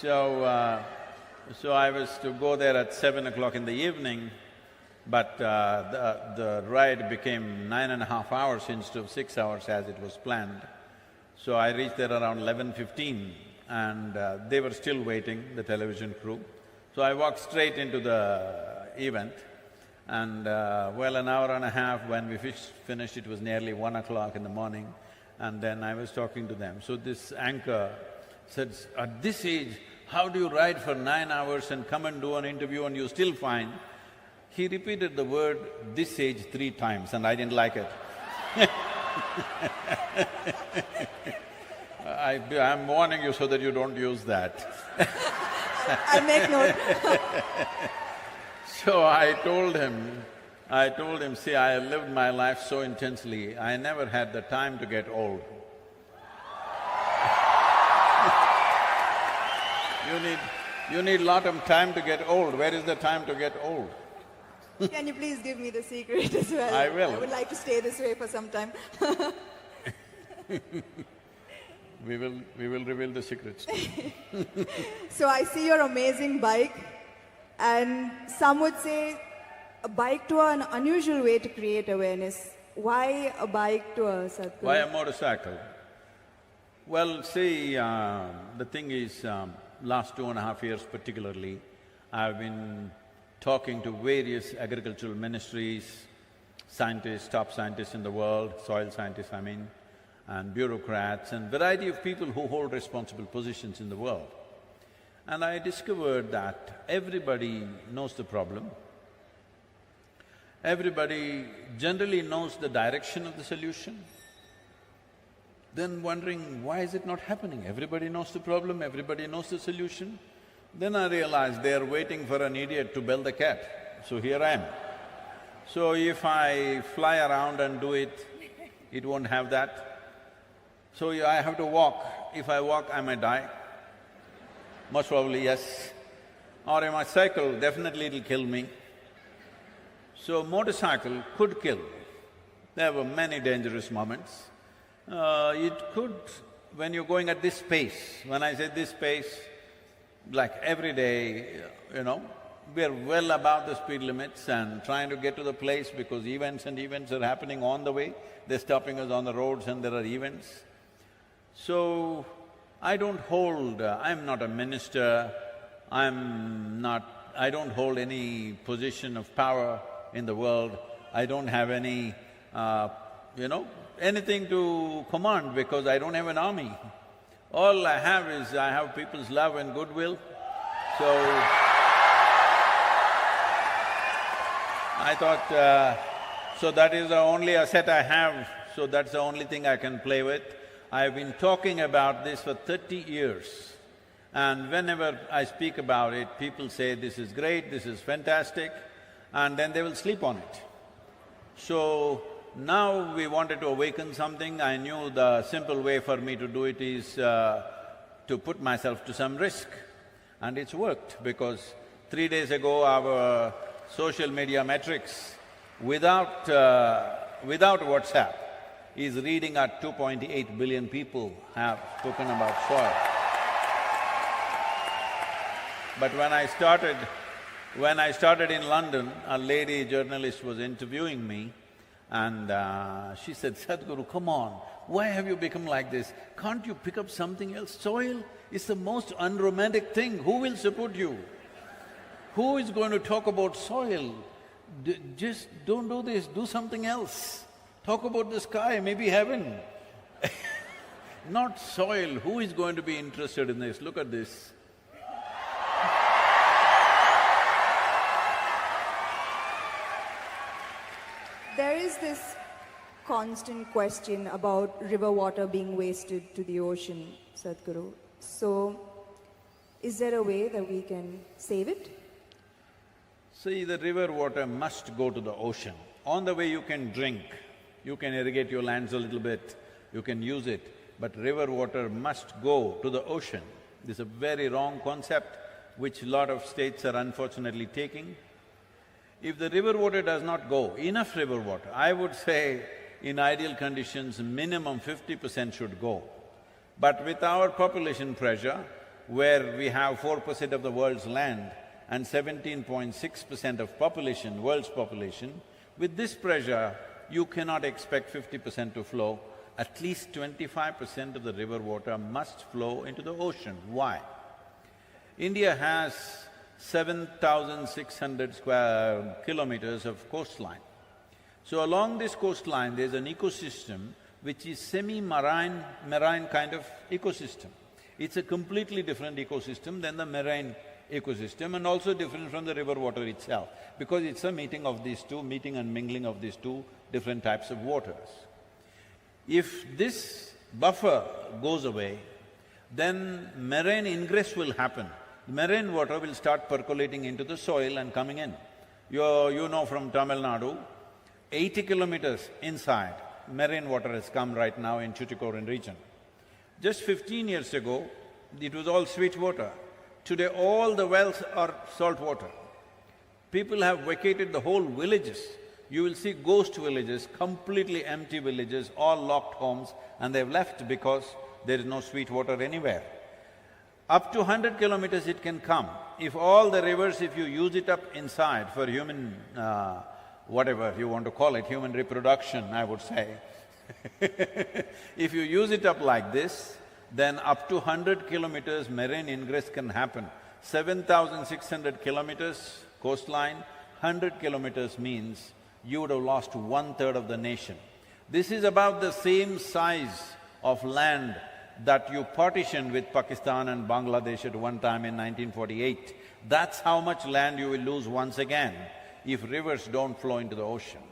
So, so I was to go there at 7 o'clock in the evening, but the ride became 9.5 hours instead of 6 hours as it was planned. So I reached there around 11:15 and they were still waiting, the television crew. So I walked straight into the event and well, an hour and a half when we finished, it was nearly 1 o'clock in the morning, and then I was talking to them. So this anchor said, "At this age, how do you ride for 9 hours and come and do an interview and you're still fine?" He repeated the word "this age" 3 times and I didn't like it. I'm warning you so that you don't use that. I'll make note. So I told him, "See, I have lived my life so intensely, I never had the time to get old." You need lot of time to get old. Where is the time to get old? Can you please give me the secret as well? I will. I would like to stay this way for some time. We will reveal the secrets. So I see your amazing bike, and some would say a bike tour, an unusual way to create awareness. Why a bike tour, Sadhguru? Why a motorcycle? Well, see, the thing is, last 2.5 years particularly, I've been talking to various agricultural ministries, scientists, top scientists in the world, soil scientists I mean, and bureaucrats and variety of people who hold responsible positions in the world. And I discovered that everybody knows the problem, everybody generally knows the direction of the solution, then wondering, why is it not happening? Everybody knows the problem, everybody knows the solution. Then I realized they are waiting for an idiot to bell the cat, so here I am. So if I fly around and do it, it won't have that. So I have to walk. If I walk, I may die. Most probably, yes. Or if I cycle, definitely it'll kill me. So motorcycle could kill. There were many dangerous moments. It could, when you're going at this pace, when I say this pace, like every day, we're well above the speed limits and trying to get to the place because events are happening on the way. They're stopping us on the roads and there are events. So, I don't hold… I'm not a minister, I don't hold any position of power in the world, I don't have any, anything to command because I don't have an army. All I have is, I have people's love and goodwill, so… I thought, so that is the only asset I have, so that's the only thing I can play with. I've been talking about this for 30 years, and whenever I speak about it, people say, "This is great, this is fantastic," and then they will sleep on it. So, now we wanted to awaken something. I knew the simple way for me to do it is to put myself to some risk, and it's worked because 3 days ago our social media metrics without WhatsApp is reading at 2.8 billion people have spoken about soil. But when I started in London, a lady journalist was interviewing me and she said, "Sadhguru, come on, why have you become like this? Can't you pick up something else? Soil is the most unromantic thing, who will support you? Who is going to talk about soil? Just don't do this, do something else. Talk about the sky, maybe heaven." Not soil, who is going to be interested in this? Look at this. There is this constant question about river water being wasted to the ocean, Sadhguru. So, is there a way that we can save it? See, the river water must go to the ocean. On the way you can drink, you can irrigate your lands a little bit, you can use it, but river water must go to the ocean. This is a very wrong concept which a lot of states are unfortunately taking. If the river water does not go, enough river water, I would say in ideal conditions minimum 50% should go. But with our population pressure, where we have 4% of the world's land and 17.6% of population, world's population, with this pressure, you cannot expect 50% to flow. At least 25% of the river water must flow into the ocean. Why? India has 7,600 square kilometers of coastline. So along this coastline, there's an ecosystem which is semi-marine kind of ecosystem. It's a completely different ecosystem than the marine ecosystem and also different from the river water itself, because it's a meeting and mingling of these two different types of waters. If this buffer goes away, then marine ingress will happen. Marine water will start percolating into the soil and coming in. You know from Tamil Nadu, 80 kilometers inside, marine water has come right now in Tuticorin region. Just 15 years ago, it was all sweet water. Today, all the wells are salt water. People have vacated the whole villages. You will see ghost villages, completely empty villages, all locked homes, and they've left because there is no sweet water anywhere. Up to 100 kilometers it can come. If all the rivers, if you use it up inside for human, whatever you want to call it, human reproduction, I would say, if you use it up like this, then up to 100 kilometers marine ingress can happen. 7,600 kilometers coastline, 100 kilometers means you would have lost 1/3 of the nation. This is about the same size of land that you partitioned with Pakistan and Bangladesh at one time in 1948. That's how much land you will lose once again if rivers don't flow into the ocean.